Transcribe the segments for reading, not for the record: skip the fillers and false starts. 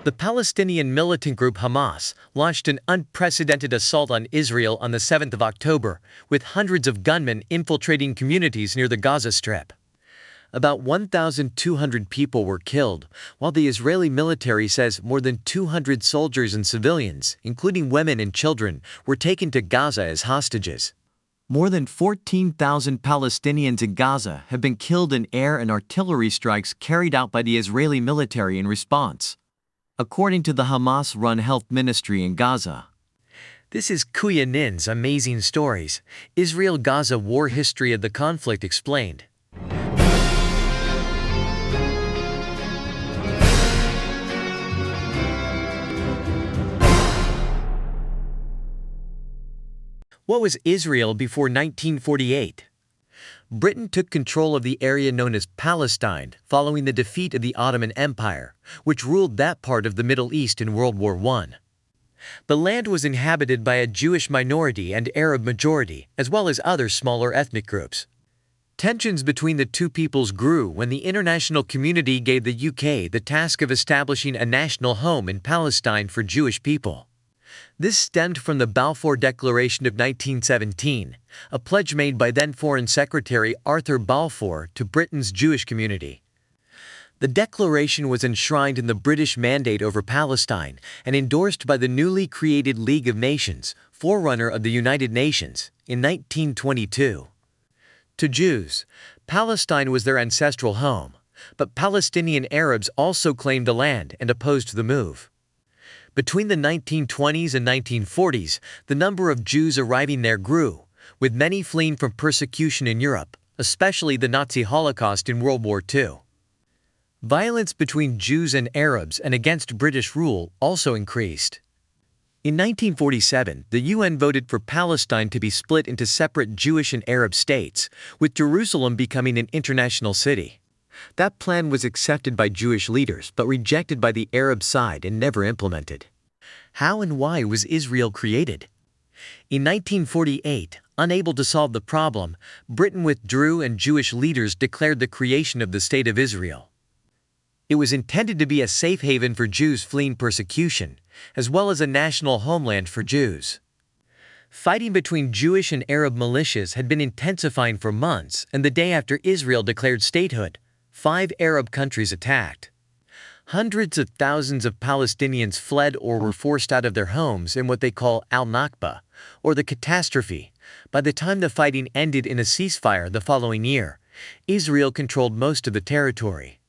The Palestinian militant group Hamas launched an unprecedented assault on Israel on the 7th of October, with hundreds of gunmen infiltrating communities near the Gaza Strip. About 1,200 people were killed, while the Israeli military says more than 200 soldiers and civilians, including women and children, were taken to Gaza as hostages. More than 14,000 Palestinians in Gaza have been killed in air and artillery strikes carried out by the Israeli military in response, according to the Hamas-run health ministry in Gaza. This is Kuya Nin's Amazing Stories, Israel-Gaza War History of the Conflict Explained. What was Israel before 1948? Britain took control of the area known as Palestine following the defeat of the Ottoman Empire, which ruled that part of the Middle East in World War I. The land was inhabited by a Jewish minority and Arab majority, as well as other smaller ethnic groups. Tensions between the two peoples grew when the international community gave the UK the task of establishing a national home in Palestine for Jewish people. This stemmed from the Balfour Declaration of 1917, a pledge made by then Foreign Secretary Arthur Balfour to Britain's Jewish community. The declaration was enshrined in the British Mandate over Palestine and endorsed by the newly created League of Nations, forerunner of the United Nations, in 1922. To Jews, Palestine was their ancestral home, but Palestinian Arabs also claimed the land and opposed the move. Between the 1920s and 1940s, the number of Jews arriving there grew, with many fleeing from persecution in Europe, especially the Nazi Holocaust in World War II. Violence between Jews and Arabs and against British rule also increased. In 1947, the UN voted for Palestine to be split into separate Jewish and Arab states, with Jerusalem becoming an international city. That plan was accepted by Jewish leaders but rejected by the Arab side and never implemented. How and why was Israel created? In 1948, unable to solve the problem, Britain withdrew and Jewish leaders declared the creation of the State of Israel. It was intended to be a safe haven for Jews fleeing persecution, as well as a national homeland for Jews. Fighting between Jewish and Arab militias had been intensifying for months, and the day after Israel declared statehood, 5 Arab countries attacked. Hundreds of thousands of Palestinians fled or were forced out of their homes in what they call al-Nakba, or the catastrophe. By the time the fighting ended in a ceasefire the following year, Israel controlled most of the territory.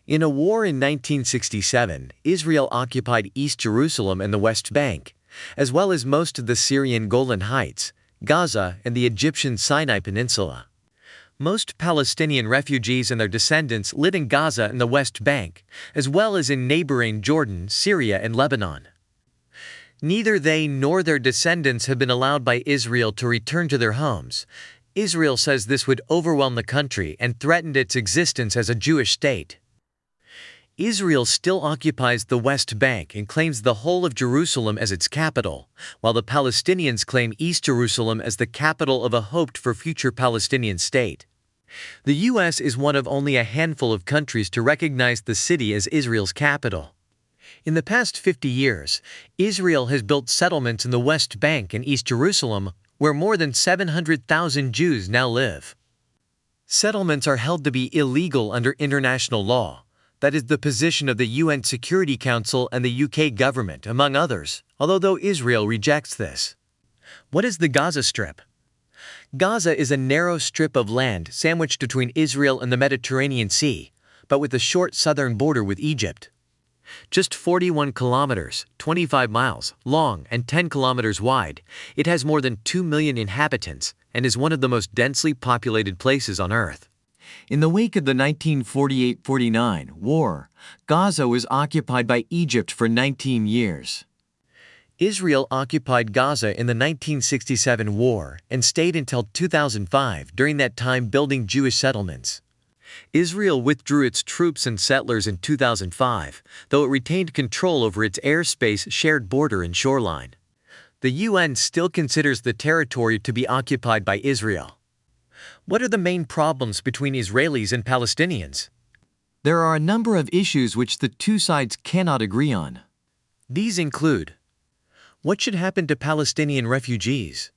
In a war in 1967, Israel occupied East Jerusalem and the West Bank, as well as most of the Syrian Golan Heights, Gaza, and the Egyptian Sinai Peninsula. Most Palestinian refugees and their descendants live in Gaza and the West Bank, as well as in neighboring Jordan, Syria, and Lebanon. Neither they nor their descendants have been allowed by Israel to return to their homes. Israel says this would overwhelm the country and threaten its existence as a Jewish state. Israel still occupies the West Bank and claims the whole of Jerusalem as its capital, while the Palestinians claim East Jerusalem as the capital of a hoped-for future Palestinian state. The U.S. is one of only a handful of countries to recognize the city as Israel's capital. In the past 50 years, Israel has built settlements in the West Bank and East Jerusalem, where more than 700,000 Jews now live. Settlements are held to be illegal under international law. That is the position of the UN Security Council and the UK government, among others, although Israel rejects this. What is the Gaza Strip? Gaza is a narrow strip of land sandwiched between Israel and the Mediterranean Sea, but with a short southern border with Egypt. Just 41 kilometers, 25 miles, long and 10 kilometers wide, it has more than 2 million inhabitants and is one of the most densely populated places on Earth. In the wake of the 1948–49 war, Gaza was occupied by Egypt for 19 years. Israel occupied Gaza in the 1967 war and stayed until 2005, during that time building Jewish settlements. Israel withdrew its troops and settlers in 2005, though it retained control over its airspace, shared border, and shoreline. The UN still considers the territory to be occupied by Israel. What are the main problems between Israelis and Palestinians? There are a number of issues which the two sides cannot agree on. These include: what should happen to Palestinian refugees?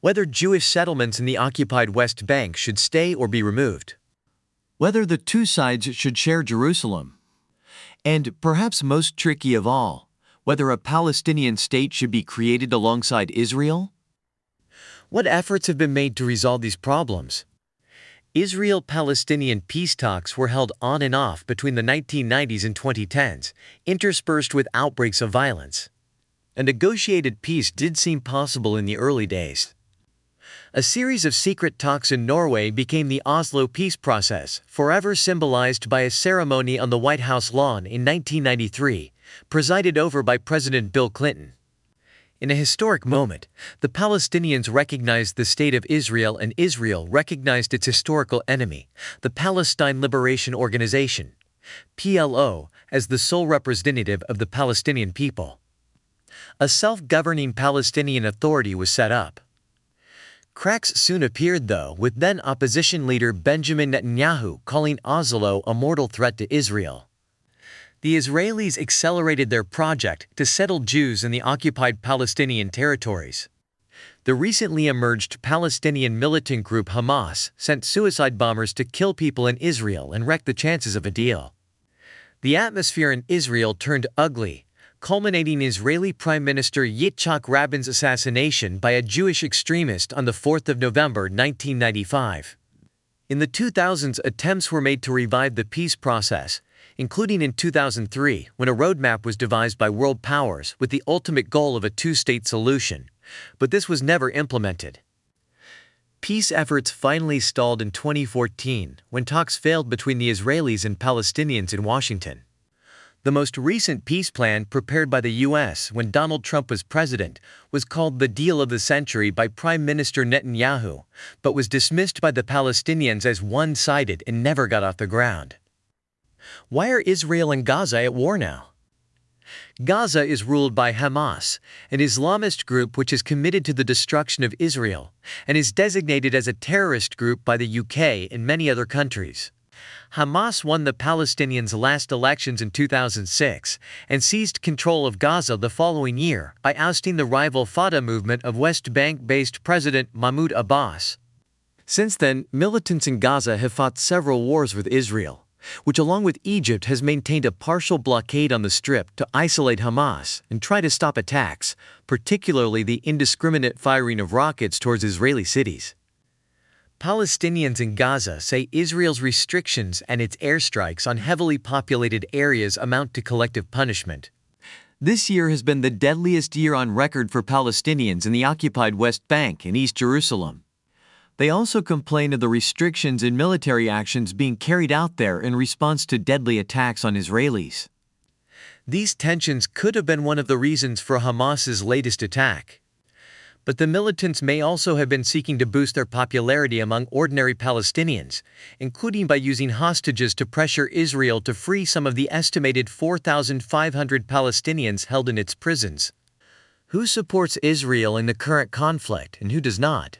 Whether Jewish settlements in the occupied West Bank should stay or be removed? Whether the two sides should share Jerusalem? And, perhaps most tricky of all, whether a Palestinian state should be created alongside Israel? What efforts have been made to resolve these problems? Israel-Palestinian peace talks were held on and off between the 1990s and 2010s, interspersed with outbreaks of violence. A negotiated peace did seem possible in the early days. A series of secret talks in Norway became the Oslo peace process, forever symbolized by a ceremony on the White House lawn in 1993, presided over by President Bill Clinton. In a historic moment, the Palestinians recognized the State of Israel and Israel recognized its historical enemy, the Palestine Liberation Organization, PLO, as the sole representative of the Palestinian people. A self-governing Palestinian Authority was set up. Cracks soon appeared, though, with then-opposition leader Benjamin Netanyahu calling Oslo a mortal threat to Israel. The Israelis accelerated their project to settle Jews in the occupied Palestinian territories. The recently emerged Palestinian militant group Hamas sent suicide bombers to kill people in Israel and wreck the chances of a deal. The atmosphere in Israel turned ugly, culminating in Israeli Prime Minister Yitzhak Rabin's assassination by a Jewish extremist on the 4th of November 1995. In the 2000s, attempts were made to revive the peace process, including in 2003 when a roadmap was devised by world powers with the ultimate goal of a two-state solution, but this was never implemented. Peace efforts finally stalled in 2014 when talks failed between the Israelis and Palestinians in Washington. The most recent peace plan prepared by the U.S. when Donald Trump was president was called the Deal of the Century by Prime Minister Netanyahu, but was dismissed by the Palestinians as one-sided and never got off the ground. Why are Israel and Gaza at war now? Gaza is ruled by Hamas, an Islamist group which is committed to the destruction of Israel and is designated as a terrorist group by the UK and many other countries. Hamas won the Palestinians' last elections in 2006 and seized control of Gaza the following year by ousting the rival Fatah movement of West Bank-based President Mahmoud Abbas. Since then, militants in Gaza have fought several wars with Israel, which along with Egypt has maintained a partial blockade on the Strip to isolate Hamas and try to stop attacks, particularly the indiscriminate firing of rockets towards Israeli cities. Palestinians in Gaza say Israel's restrictions and its airstrikes on heavily populated areas amount to collective punishment. This year has been the deadliest year on record for Palestinians in the occupied West Bank and East Jerusalem. They also complain of the restrictions and military actions being carried out there in response to deadly attacks on Israelis. These tensions could have been one of the reasons for Hamas's latest attack. But the militants may also have been seeking to boost their popularity among ordinary Palestinians, including by using hostages to pressure Israel to free some of the estimated 4,500 Palestinians held in its prisons. Who supports Israel in the current conflict and who does not?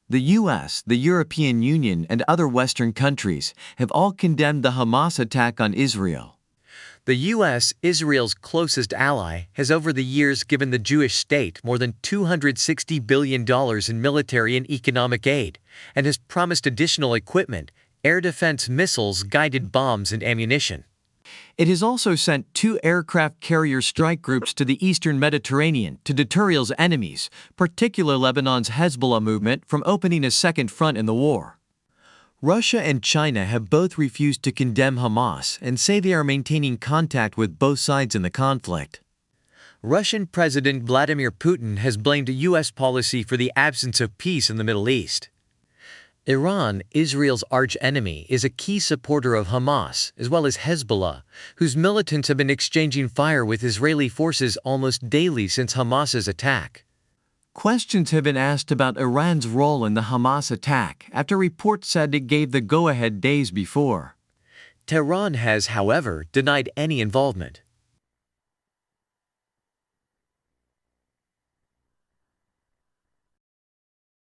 The U.S., the European Union, and other Western countries have all condemned the Hamas attack on Israel. The U.S., Israel's closest ally, has over the years given the Jewish state more than $260 billion in military and economic aid, and has promised additional equipment, air defense missiles, guided bombs, and ammunition. It has also sent 2 aircraft carrier strike groups to the eastern Mediterranean to deter Israel's enemies, particularly Lebanon's Hezbollah movement, from opening a second front in the war. Russia and China have both refused to condemn Hamas and say they are maintaining contact with both sides in the conflict. Russian President Vladimir Putin has blamed U.S. policy for the absence of peace in the Middle East. Iran, Israel's arch-enemy, is a key supporter of Hamas, as well as Hezbollah, whose militants have been exchanging fire with Israeli forces almost daily since Hamas's attack. Questions have been asked about Iran's role in the Hamas attack after reports said it gave the go-ahead days before. Tehran has, however, denied any involvement.